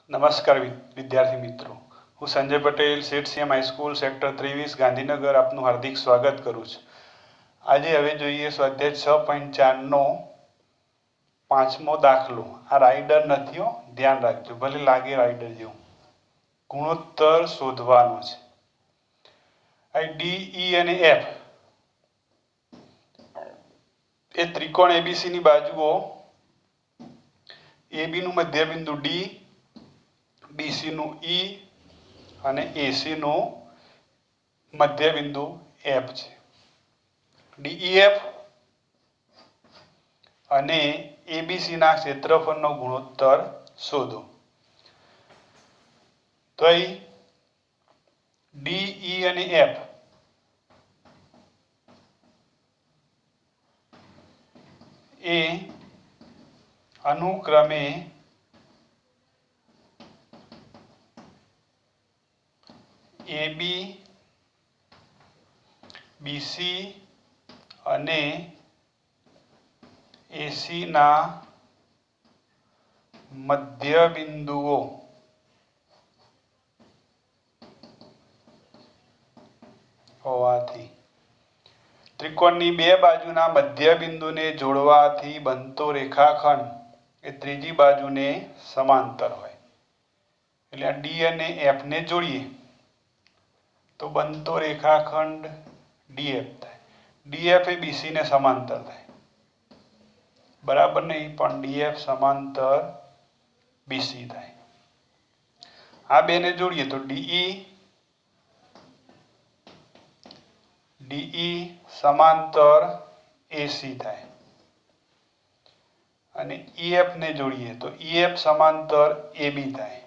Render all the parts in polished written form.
નમસ્કાર વિદ્યાર્થી મિત્રો, હું સંજય પટેલ, સેઠ સીએમ હાઈસ્કૂલ સેક્ટર 23 ગાંધીનગર આપનું હાર્દિક સ્વાગત કરું છું। આજે હવે જોઈએ સ્વાધ્યાય 6.4 નો પાંચમો દાખલો। આ રાઇડર નથી હો, ધ્યાન રાખજો, ભલે લાગે રાઇડર જેવું। ગુણોત્તર શોધવાનો છે। આ ડી, ઈ અને એફ એ ત્રિકોણ એબીસી ની બાજુઓ, એબી નું મધ્યબિંદુ ડી, બીસી નું ઈ અને એસી નું મધ્યબિંદુ એફ છે। ડીઈએફ અને એબીસી ના ક્ષેત્રફળનો ગુણોત્તર શોધો। તો અહીં ડીઈ અને એફ એ અનુક્રમે એબી, બીસી અને એસી ના મધ્યબિંદુઓ હોવાથી ત્રિકોણની બે બાજુના મધ્યબિંદુને જોડવાથી બનતો રેખાખંડ એ ત્રીજી બાજુને સમાંતર હોય। એટલે આ ડી અને એફ ને જોડીએ તો બનતો રેખાખંડ ડીએફ થાય। ડીએફ એ બીસી ને સમાંતર થાય, બરાબર નહીં, પણ ડીએફ સમાંતર બીસી થાય। આ બેને જોડીએ તો ડીઈ સમાંતર એસી થાય અને ઈએફ ને જોડીએ તો ઈએફ સમાંતર એબી થાય।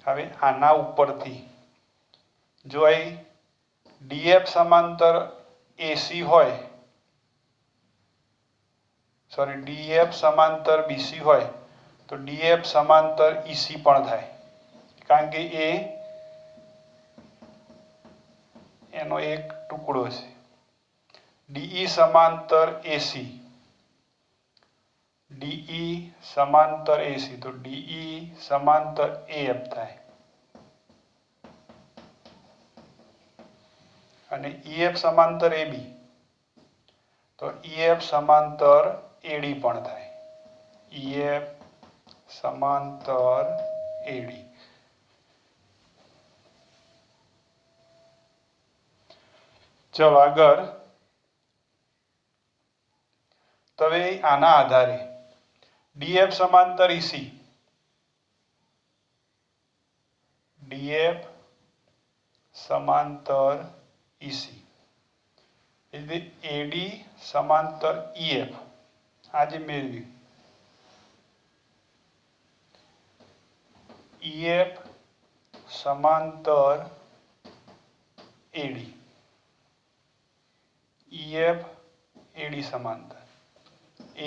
હવે આના ઉપરથી જો અહીં ડીએફ સમાંતર એસી હોય, સોરી, ડીએફ સમાંતર બીસી હોય તો ડીએફ સમાંતર ઈસી પણ થાય, કારણ કે એ એનો એક ટુકડો છે। ડીઈ સમાંતર એસી, ડીઈ સમાંતર એસી તો ડીઈ સમાંતર એએફ થાય અને ઈએફ સમાંતર એબી તો ઈએફ સમાંતર એડી પણ થાય। ઈએફ સમાંતર એડી। ચલો આગળ। તો હવે આના આધારે ડીએફ સમાંતર ઈસી, ડીએફ સમાંતર ઈસી એટલે એડી સમાંતર ઈએફ, આજે મેળવ્યું ઈએફ સમાંતર એડી, ઈએફ એડી સમાંતર,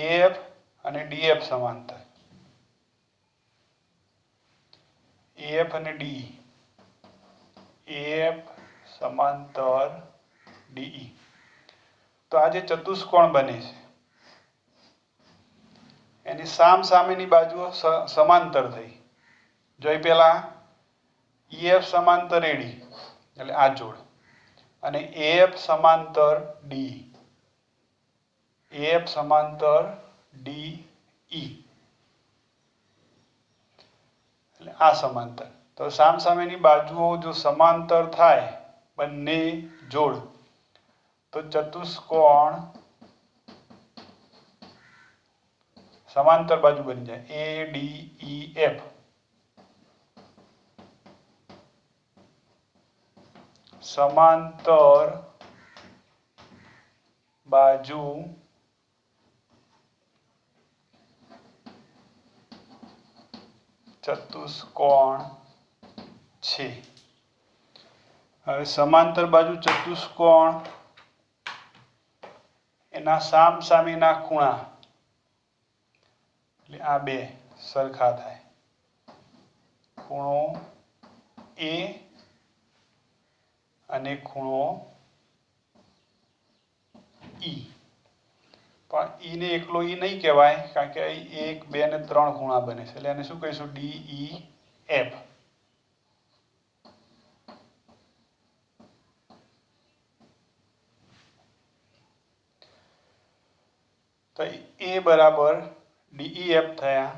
એએફ અને ડીએફ સમાંતર, એએફ અને ડી, એએફ સમાંતર ડીઈ। તો આ જે ચતુષ્કોણ બને છે એની સામસામેની બાજુઓ સમાંતર થઈ। જો પેલા ઈએફ સમાંતર એડી એટલે આ જોડ અને એએફ સમાંતર ડી, એએફ સમાંતર ડીઈ એટલે આ સમાંતર। તો સામસામેની બાજુઓ જો સમાંતર થાય બંને જોડ તો ચતુષ્કોણ સમાંતર બાજુ બની જાય, એ ડી ઈ એફ। સમાંતર બાજુ ચતુષ્કોણ છે। હવે સમાંતર બાજુ ચતુષ્કોણ એના સામસામેના ખૂણા એટલે આ બે સરખા થાય। ખૂણો એ અને ખૂણો ઈ, પણ ઈ ને એકલો ઈ નહીં કહેવાય, કારણ કે અહીં 1 2 ને 3 ખૂણા બને છે, એટલે એને શું કહીશું? DEF. તો A બરાબર DEF થયા.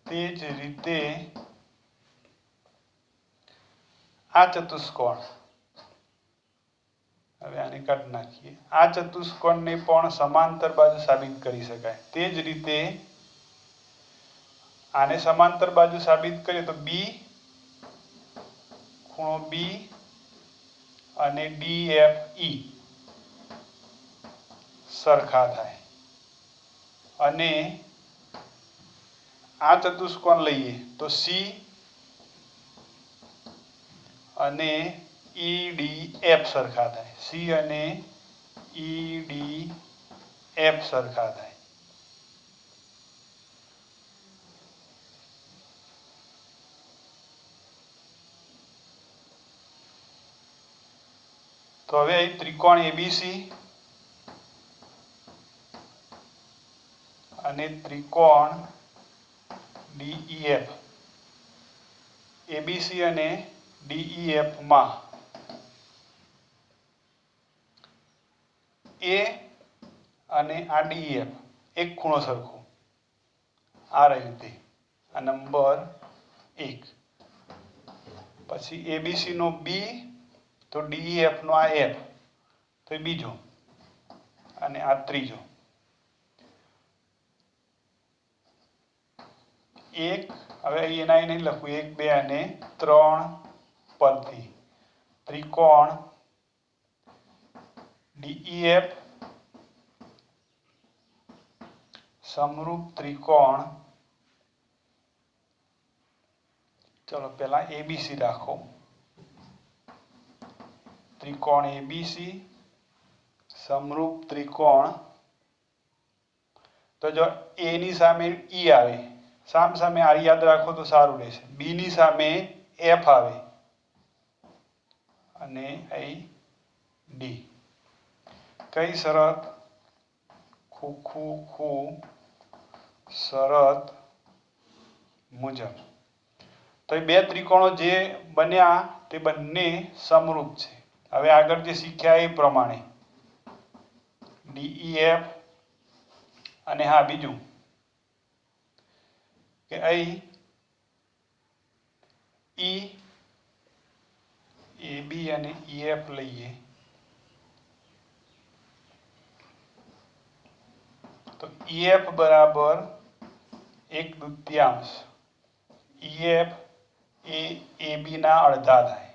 તે જ રીતે આ ચતુષ્કોણ, હવે આને કાઢી નાખીએ. આ ચતુષ્કોણને પણ સમાંતર બાજુ સાબિત કરી શકાય. તે જ રીતે આને સમાંતર બાજુ સાબિત કરીએ તો B, ખૂણો B અને DFE સરખા થાય. અને આ ચતુષ્કોણ લઈએ તો C અને EDF સરખા થાય. C અને EDF સરખા થાય. તો હવે અહીં ત્રિકોણ ABC અને ત્રિકોણ DEF, ABC અને DEF માં A અને આ DEF એક ખૂણો સરખો, આ રીતે આ નંબર 1. પછી ABC નો B તો DEF નો આ F તો એ બીજો અને આ ત્રીજો. એક હવે એના નહીં લખવું, 1 2 અને 3 પરથી ત્રિકોણ DEF સમરૂપ ત્રિકોણ, ચલો પહેલા ABC રાખો. ત્રિકોણ ABC સમરૂપ ત્રિકોણ, તો જો A ની સામે E આવે, સામે આ યાદ રાખો તો સારું રહેશે. B ની સામે F આવે અને અહીં D. કઈ શરત? ખૂ શરત મુજબ. તો એ બે ત્રિકોણો જે બન્યા તે બંને સમરૂપ છે. હવે આગળ જે શીખ્યા એ પ્રમાણે DEF અને હા બીજું કે અહીં AB અને EF લઈએ તો EF બરાબર 1/2. EF એ AB ના અડધા થાય.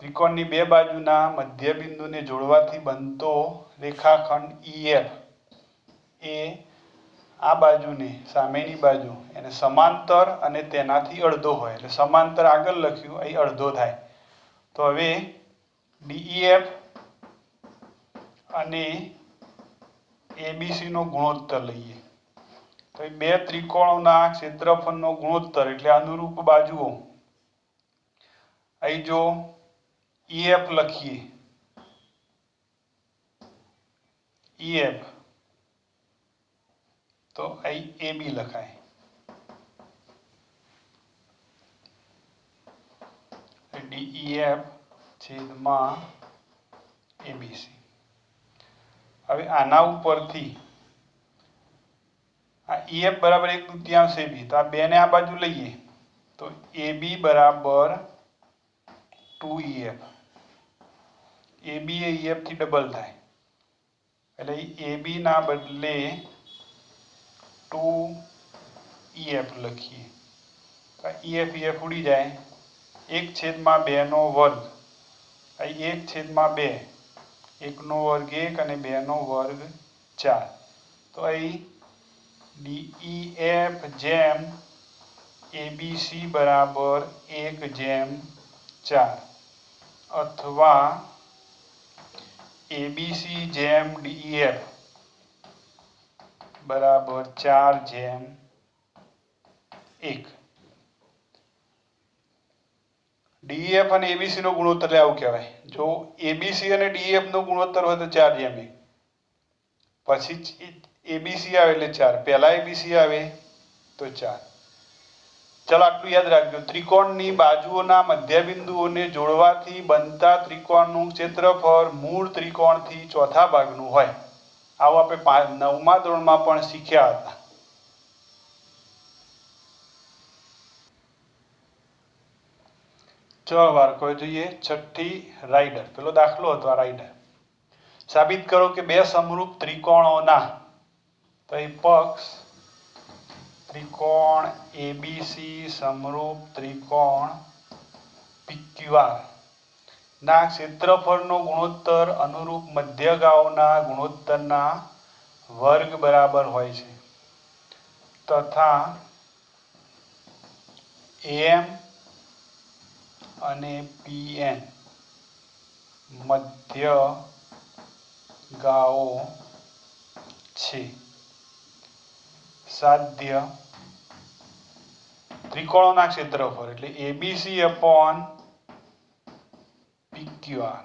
ત્રિકોણની બે બાજુના મધ્યબિંદુને જોડવાથી બનતો રેખાખંડ EF એ આ બાજુને, સામેની બાજુ એને સમાંતર અને તેનાથી અડધો હોય, એટલે સમાંતર આગળ લખ્યું, અહીં અડધો થાય. તો હવે DEF અને ABC નો ગુણોત્તર લઈએ તો એ બે ત્રિકોણોના ક્ષેત્રફળનો ગુણોત્તર એટલે અનુરૂપ બાજુઓ. અહીં જો EF લખીએ, EF તો અહીં AB લખાય. DEF છેદમાં ABC. હવે આના ઉપરથી આ EF બરાબર 1/2 AB, તો આ બે ને આ બાજુ લઈએ તો AB બરાબર 2EF. AB એ EF થી ડબલ થાય એટલે AB ના બદલે 2EF લખીએ. તો EF ઉડી જાય. 1/2 નો વર્ગ, અહીં 1/2, 1 નો વર્ગ 1 અને 2 નો વર્ગ 4. તો અહીં DEF જેમ ABC બરાબર 1/4 અથવા ABC જેમ DEF બરાબર 4/1. DEF અને ABC નો ગુણોત્તર આવું કહેવાય. જો ABC અને DEF નો ગુણોત્તર હોય તો 4:1. પછી ABC આવે એટલે 4. પહેલા ABC આવે તો 4. ચાલો આટલું યાદ રાખજો. ત્રિકોણની બાજુઓના મધ્યબિંદુઓને જોડવાથી બનતા ત્રિકોણનું ક્ષેત્રફળ મૂળ ત્રિકોણથી ચોથા ભાગનું હોય. આવું આપણે 9મા ધોરણમાં પણ શીખ્યા હતા. ચલો બાળકો જોઈએ છઠ્ઠી રાઇડર. પેલો દાખલો હતો આ રાઇડર. સાબિત કરો કે બે સમરૂપ ત્રિકોણોના તો એ પક્ષ ત્રિકોણ ABC સમરૂપ ત્રિકોણ PQR ના ક્ષેત્રફળનો ગુણોત્તર અનુરૂપ મધ્યગાઓના ગુણોત્તરના વર્ગ બરાબર હોય છે તથા AM અને PN મધ્યગાઓ છે. સાધ્ય ત્રિકોણોના ક્ષેત્રફળ એટલે ABC upon PQR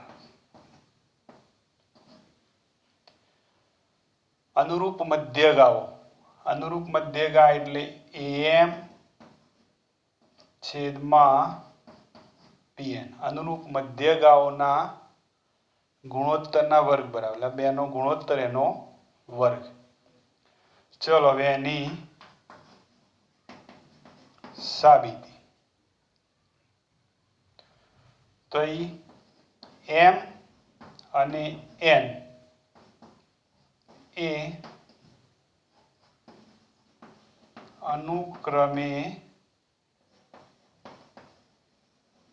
અનુરૂપ મધ્યગાઓ એટલે AM છેદમાં PN અનુરૂપ મધ્યગાઓના ગુણોત્તરના વર્ગ બરાબર એટલે બેનો ગુણોત્તર એનો વર્ગ. ચલો હવે એની સાબિતી. તો M અને N એ અનુક્રમે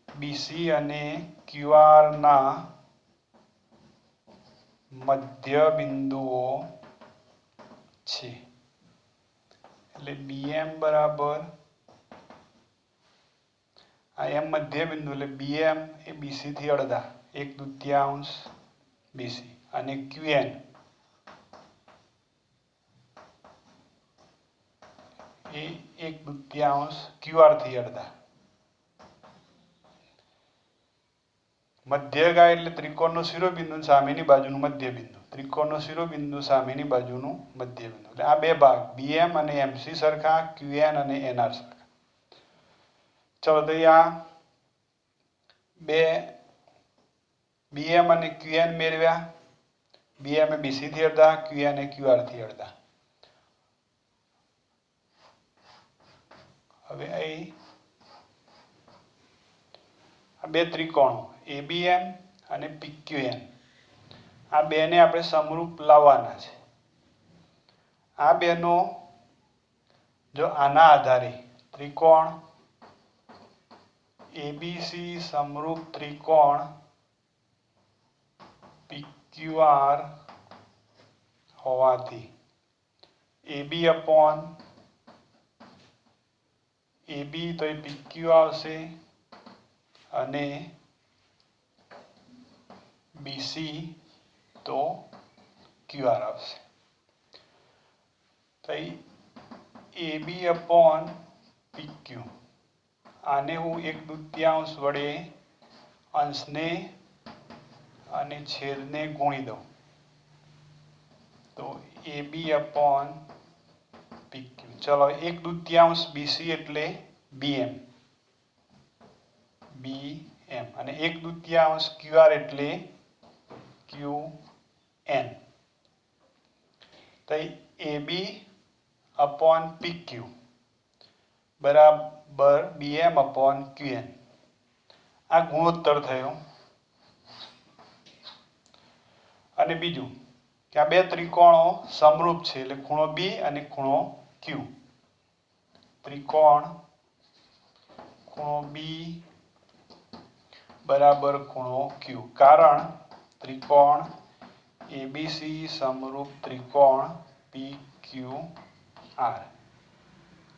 BC અને QR ના મધ્ય બિંદુઓ છે. એટલે BM બરાબર આ M મધ્ય બિંદુ એટલે BM એ BC થી અડધા 1/2 BC અને QN એ 1/2 QR થી અડધા. મધ્યગા એટલે ત્રિકોણનો શિરોબિંદુ સામેની બાજુનું મધ્યબિંદુ. ત્રિકોણનો શિરોબિંદુ સામેની બાજુનું મધ્યબિંદુ. એટલે આ બે ભાગ BM અને MC સરખા, QN અને NR સરખા. ચલો તો આ બે BM અને QN મેળવ્યા. BM એ BC થી અડધા, QN એ QR થી અડધા. હવે આ બે ત્રિકોણો ABM અને PQN આ બેને આપણે સમરૂપ લાવવાના છે. આ બેનો જો આના આધારે ત્રિકોણ ABC સમરૂપ ત્રિકોણ PQR હોવાથી AB upon AB તો એ PQ આવશે અને BC તો QR આવશે. તો AB upon PQ આને હું 1/2 વડે અંશને અને છેદને ગુણી દઉં તો AB upon PQ. ચલો 1/2 BC એટલે BM અને 1/2 QR એટલે QN. તો AB upon PQ બરાબર BM upon QN. આ ગુણોત્તર થયો. અને બીજું કે આ બે ત્રિકોણો સમરૂપ છે એટલે ખૂણો B અને ખૂણો Q. ત્રિકોણ ખૂણો B બરાબર ખૂણો Q કારણ ત્રિકોણ ABC સમરૂપ ત્રિકોણ PQR.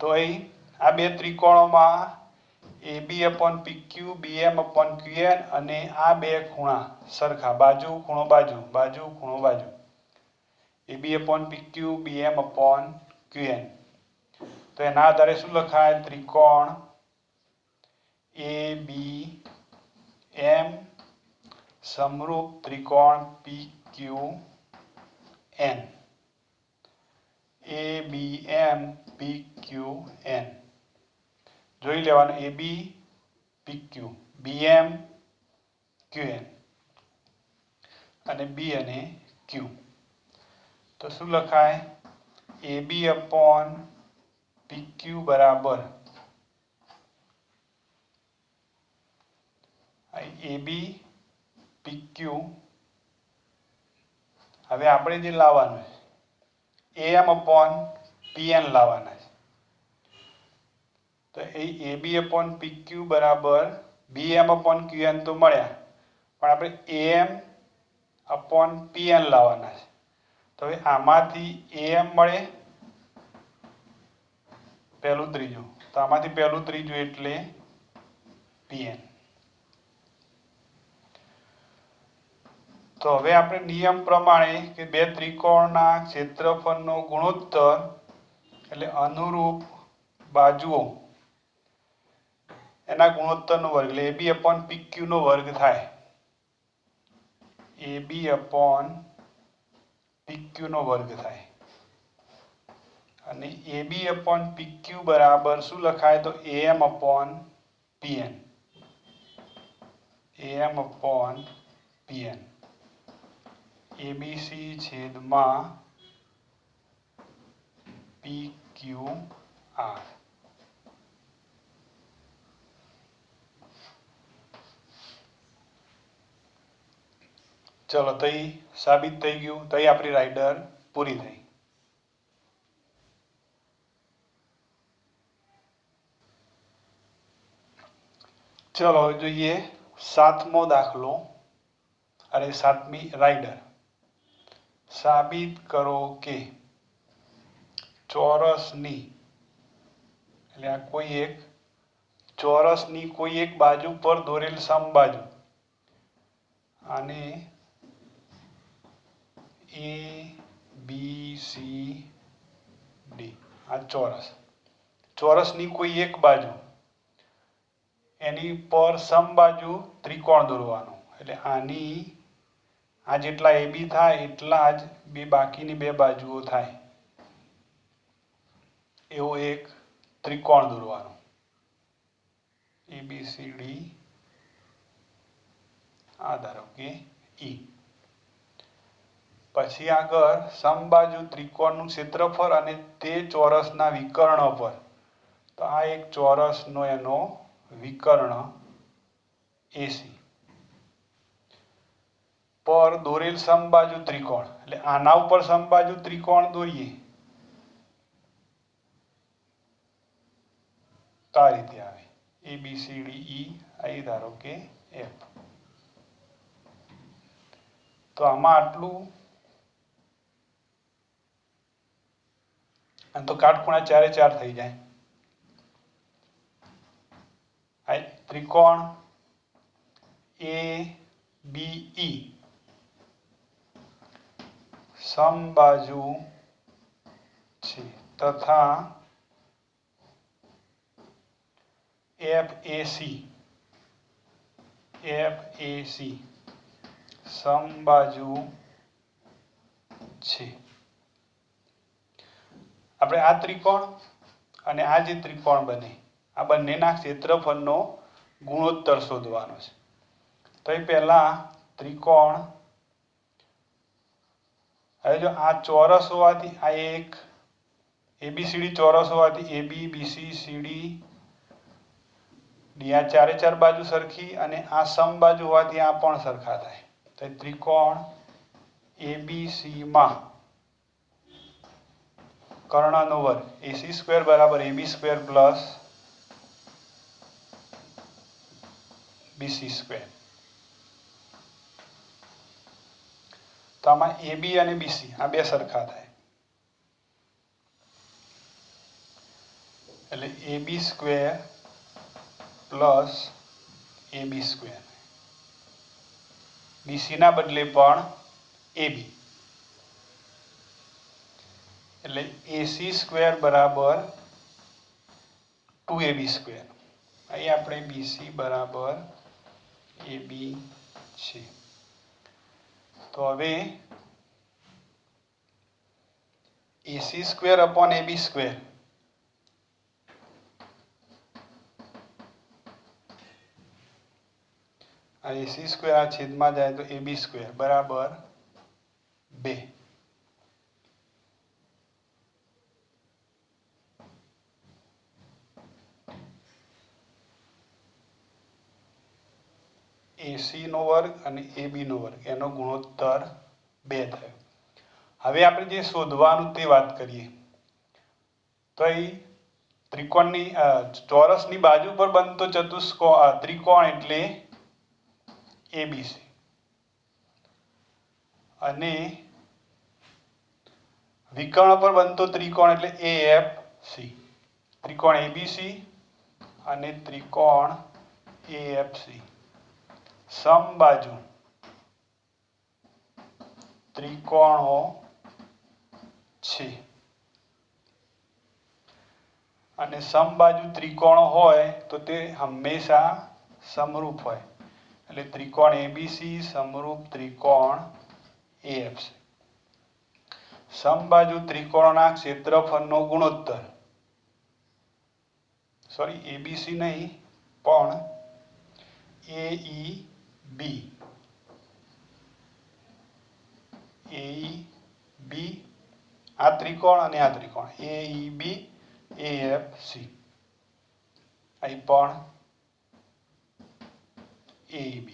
તો આ બે ત્રિકોણોમાં AB upon PQ, BM upon QN અને આ બે ખૂણા સરખા બાજુ ખૂણો બાજુ બાજુ ખૂણો બાજુ AB upon PQ, BM upon QN. તો એના આધારે શું લખાય? ત્રિકોણ AB સમરૂપ ત્રિકોણ PQN ABM PQN જોઈ લેવાનું AB PQ BM QN અને B અને Q તો શું લખાય AB upon PQ બરાબર AB PQ હવે આપણે જે લાવવાનું છે AM upon PN લાવવાના છે તો એ AB upon PQ બરાબર BM upon QN તો મળ્યા પણ આપણે AM upon PN લાવવાના છે તો હવે આમાંથી AM મળે પહેલું ત્રીજું તો આમાંથી પહેલું ત્રીજું એટલે PN તો હવે આપણે નિયમ પ્રમાણે કે બે ત્રિકોણના ક્ષેત્રફળનો ગુણોત્તર એટલે અનુરૂપ બાજુઓ એના ગુણોત્તરનો વર્ગ એટલે AB upon PQ નો વર્ગ થાય AB upon PQ નો વર્ગ થાય અને AB upon PQ બરાબર શું લખાય તો AM upon PN AM upon PN ABC છેદમાં PQR ચલો તઈ સાબિત થઈ ગયું તઈ આપણી રાઇડર પૂરી થઈ ચલો જોઈએ સાતમો દાખલો અરે સાતમી રાઇડર સાબિત કરો કે ચોરસની એટલે આ કોઈ એક ચોરસની કોઈ એક બાજુ પર દોરેલ સમબાજુ આને ABCD આ ચોરસની કોઈ એક બાજુ એની પર સમબાજુ ત્રિકોણ દોરવાનું એટલે આની આ જેટલા AB થાય એટલા જ બે બાકીની બે બાજુઓ થાય એવો એક ત્રિકોણ દોરવાનો ABCD આ ધારો કે E પછી આગળ સમબાજુ ત્રિકોણનું ક્ષેત્રફળ અને તે ચોરસના વિકર્ણ પર તો આ એક ચોરસનો એનો વિકર્ણ AC પર દોરેલ સમબાજુ ત્રિકોણ એટલે આના ઉપર સમબાજુ ત્રિકોણ દોરીએ તો આ રીતે આવે ABCD E અહીં ધારો કે F તો આમાં આટલું અને તો કાટખૂણા ચારે ચાર થઈ જાય આ ત્રિકોણ ABE સમબાજુ છે તથા FAC સમબાજુ છે આપણે આ ત્રિકોણ અને આ જે ત્રિકોણ બને આ બંનેના ક્ષેત્રફળનો ગુણોત્તર શોધવાનો છે તો એ પહેલા ત્રિકોણ હવે જો આ ચોરસ હોવાથી આ એક ABCD ચોરસ હોવાથી AB BC CD D આ ચારે ચાર બાજુ સરખી અને આ સમબાજુ હોવાથી આ પણ સરખા થાય તો ત્રિકોણ ABC માં કર્ણનો વર્ગ AC² બરાબર AB² પ્લસ BC² તો આમાં AB અને BC આ બે સરખા થાય એટલે AB² પ્લસ AB² BC ના બદલે પણ AB એટલે AC² બરાબર 2AB² અહીં આપણે BC બરાબર AB છે તો હવે AC square upon AB square આ AC સ્ક્વેર આ છેદમાં જાય તો AB સ્ક્વેર બરાબર 2 AC નો વર્ગ અને AB નો વર્ગ એનો ગુણોત્તર 2 થયો. હવે આપણે જે શોધવાનું તે વાત કરીએ તો અહીં ત્રિકોણની ચોરસની બાજુ પર બનતો ચતુષ્કોણ ત્રિકોણ એટલે ABC અને વિકર્ણ પર બનતો ત્રિકોણ એટલે AFC. ત્રિકોણ ABC અને ત્રિકોણ AFC સમબાજુ ત્રિકોણો છે અને સમબાજુ ત્રિકોણો હોય તો તે હંમેશા સમરૂપ હોય એટલે ત્રિકોણ ABC સમરૂપ ત્રિકોણ AFC. સમબાજુ ત્રિકોણના ક્ષેત્રફળનો ગુણોત્તર ABC નહીં પણ AEB આ ત્રિકોણ અને આ ત્રિકોણ AEB AFC અહીં પણ AEB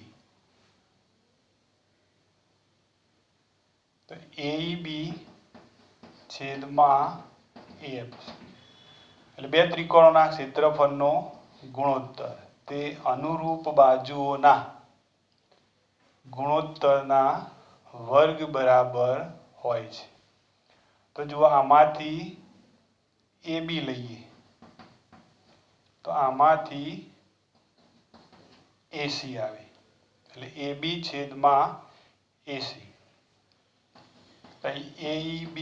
તો AEB છેદમાં AFC એટલે બે ત્રિકોણોના ક્ષેત્રફળનો ગુણોત્તર તે અનુરૂપ બાજુઓના ગુણોત્તરના વર્ગ બરાબર હોય છે. તો જો આમાંથી AB લઈએ તો આમાંથી AC આવે એટલે AB છેદમાં AC AEB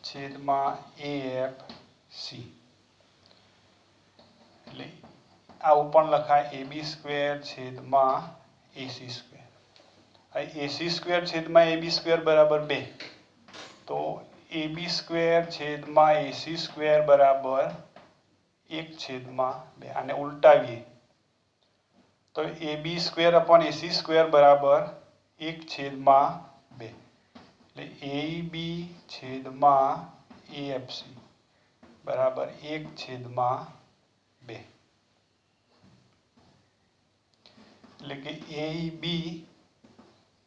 છેદમાં AFC એટલે આવું પણ લખાય AB સ્ક્વેર છેદમાં AC સ્ક્વેર. AC સ્ક્વેર છેદમાં AB સ્ક્વેર બરાબર 2 તો AB સ્ક્વેર છેદમાં AC સ્ક્વેર બરાબર 1 છેદમાં 2. આને ઉલટાવીએ તો AB square upon AC square બરાબર 1 છેદમાં 2 એટલે AEB છેદમાં AFC બરાબર 1 છેદમાં 2 એટલે કે AEB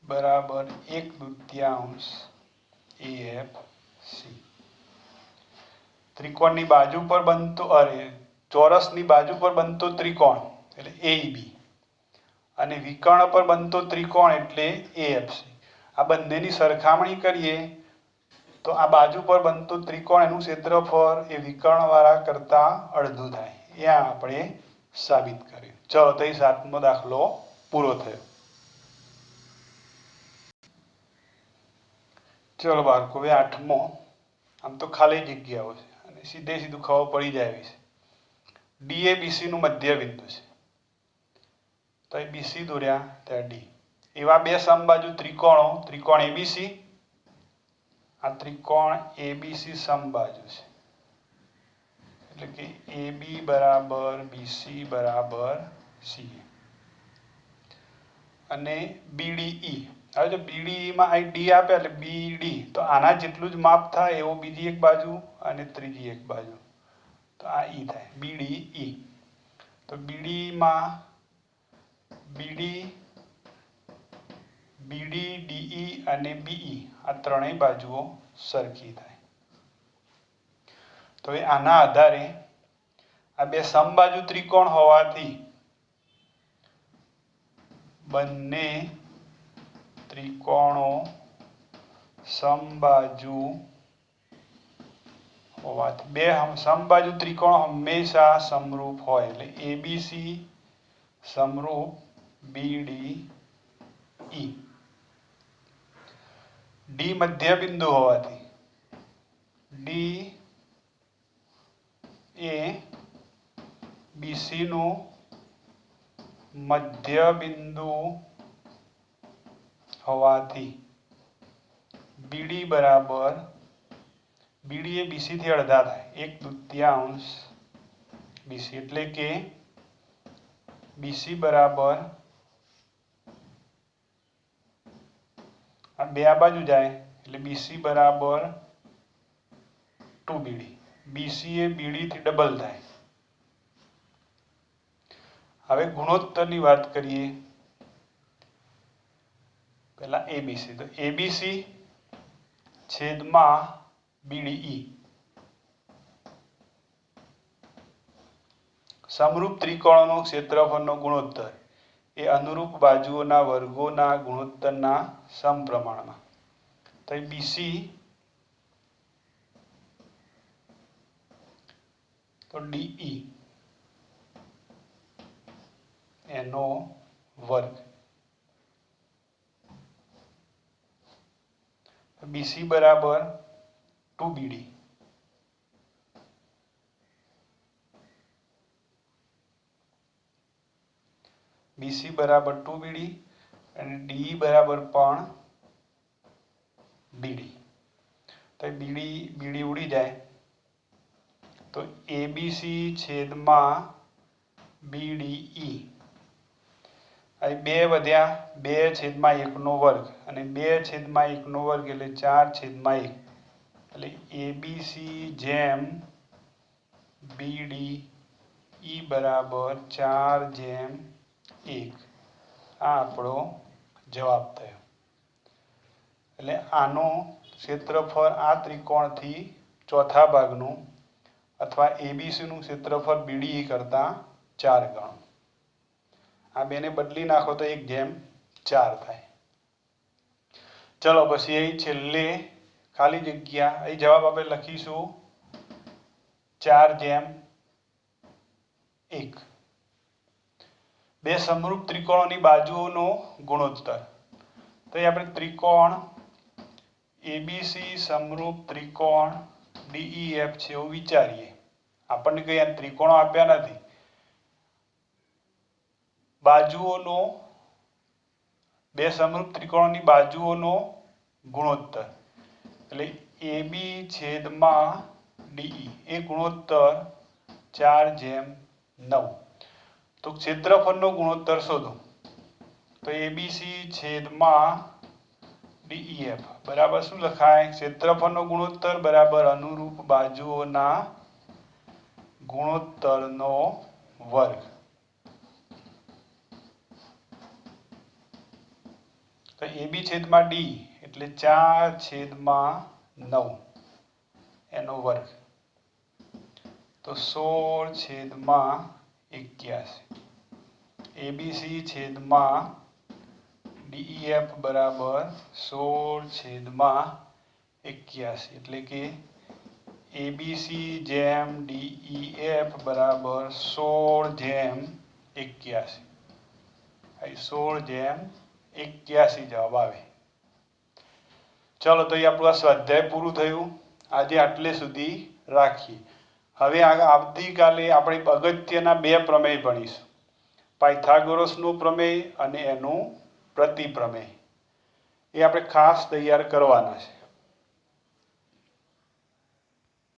બરાબર 1/2 AFC. ત્રિકોણની બાજુ પર બનતો ચોરસની બાજુ પર બનતો ત્રિકોણ એટલે AEB અને વિકર્ણ પર બનતો ત્રિકોણ એટલે AFC. આ બંનેની સરખામણી કરીએ તો આ બાજુ પર બનતો ત્રિકોણ એનું ક્ષેત્રફળ એ વિકર્ણવાળા કરતા અડધું થાય. એ આપણે સાબિત કર્યું. ચલો તો 7મો દાખલો પૂરો થયો. ચલો બાળકો હવે 8મો આમ તો ખાલી જગ્યાઓ છે અને સીધું ખબર પડી જાય છે. D એ BC નું મધ્ય બિંદુ છે તો એ BC દોર્યા ત્યાં D. એવા બે સમબાજુ ત્રિકોણો ત્રિકોણ ABC આ ત્રિકોણ ABC સમબાજુ છે એટલે કે AB બરાબર BC બરાબર CA અને BDE. હવે જો BDE માં આ D આપે એટલે BD તો આના જેટલું જ માપ થાય એવો બીજી એક બાજુ અને ત્રીજી એક બાજુ તો આ E થાય BDE. તો BDE માં BD DE અને BE આ ત્રણેય બાજુઓ સરખી થાય. તો આના આધારે આ બે સમબાજુ ત્રિકોણ હોવાથી બંને ત્રિકોણો સમબાજુ હોવાથી બે સમબાજુ ત્રિકોણ હંમેશા સમરૂપ હોય એટલે ABC સમરૂપ BDE. D મધ્ય બિંદુ હોવાથી D એ BC નું મધ્ય બિંદુ હોવાથી બીડી બરાબર બીડી એ બીસી થી અડધા થાય 1/2 બીસી એટલે કે બીસી બરાબર આ બે આ બાજુ જાય એટલે બીસી બરાબર 2 બીડી બીસી એ બીડી થી ડબલ થાય। હવે ગુણોત્તરની વાત કરીએ પહેલા એબીસી તો એબીસી છેદમાં બીડીઈ સમરૂપ ત્રિકોણનો ક્ષેત્રફળનો ગુણોત્તર એ અનુરૂપ બાજુઓના વર્ગોના ગુણોત્તરના સમપ્રમાણમાં। તો બીસી તો ડીઈ એનો વર્ગ બીસી બરાબર 2 બીડી બીસી બરાબર 2 બીડી અને ડી બરાબર પણ બીડી તો બીડી બીડી ઉડી જાય તો એબીસી છેદમાં બીડીઈ અહીં 2 વધ્યા 2 છેદમાં 1 નો વર્ગ અને 2 છેદમાં 1 નો વર્ગ એટલે 4 છેદમાં 1 એટલે એબીસી જેમ બીડીઈ બરાબર 4 જેમ 1 આ આપણો જવાબ થયો। એટલે આનો ક્ષેત્રફળ આ ત્રિકોણથી ચોથા ભાગનું અથવા એબીસી નું ક્ષેત્રફળ બીડીઈ કરતા 4 ગણું। આ બેને બદલી નાખો તો 1/4 થાય। ચલો પછી અહીં છેલ્લે ખાલી જગ્યા અહીં જવાબ આપણે લખીશું 4/1। બે સમરૂપ ત્રિકોણોની બાજુઓનો ગુણોત્તર તો અહીં આપણે ત્રિકોણ એબીસી સમરૂપ ત્રિકોણ ડીઈએફ છે એવું વિચારીએ। આપણને કઈ ત્રિકોણો આપ્યા નથી, બાજુઓનો બે સમરૂપ ત્રિકોણોની બાજુઓનો ગુણોત્તર એટલે એબી છેદમાં ડીઈ એ ગુણોત્તર 4/9। તો ક્ષેત્રફળનો ગુણોત્તર શોધો તો એબીસી છેદમાં ડીઈએફ બરાબર શું લખાય ક્ષેત્રફળનો ગુણોત્તર બરાબર અનુરૂપ બાજુઓના ગુણોત્તરનો વર્ગ। તો એબી છેદમાં ડી એટલે 4/9 એનો વર્ગ તો 16/81 એબીસી છેદમાં ડીઈએફ બરાબર 16/81 એટલે કે એબીસી જેમ ડીઈએફ બરાબર 16/81 અહીં 16/81 જવાબ આવે। ચલો તો અહીં આપણું આ સ્વાધ્યાય પૂરું થયું। આજે આટલે સુધી રાખીએ। હવે આવતીકાલે આપણે અગત્યના 2 પ્રમેય ભણીશું, પાયથાગોરસનું પ્રમેય અને એનું પ્રતિપ્રમેય। એ આપણે ખાસ તૈયાર કરવાના છે।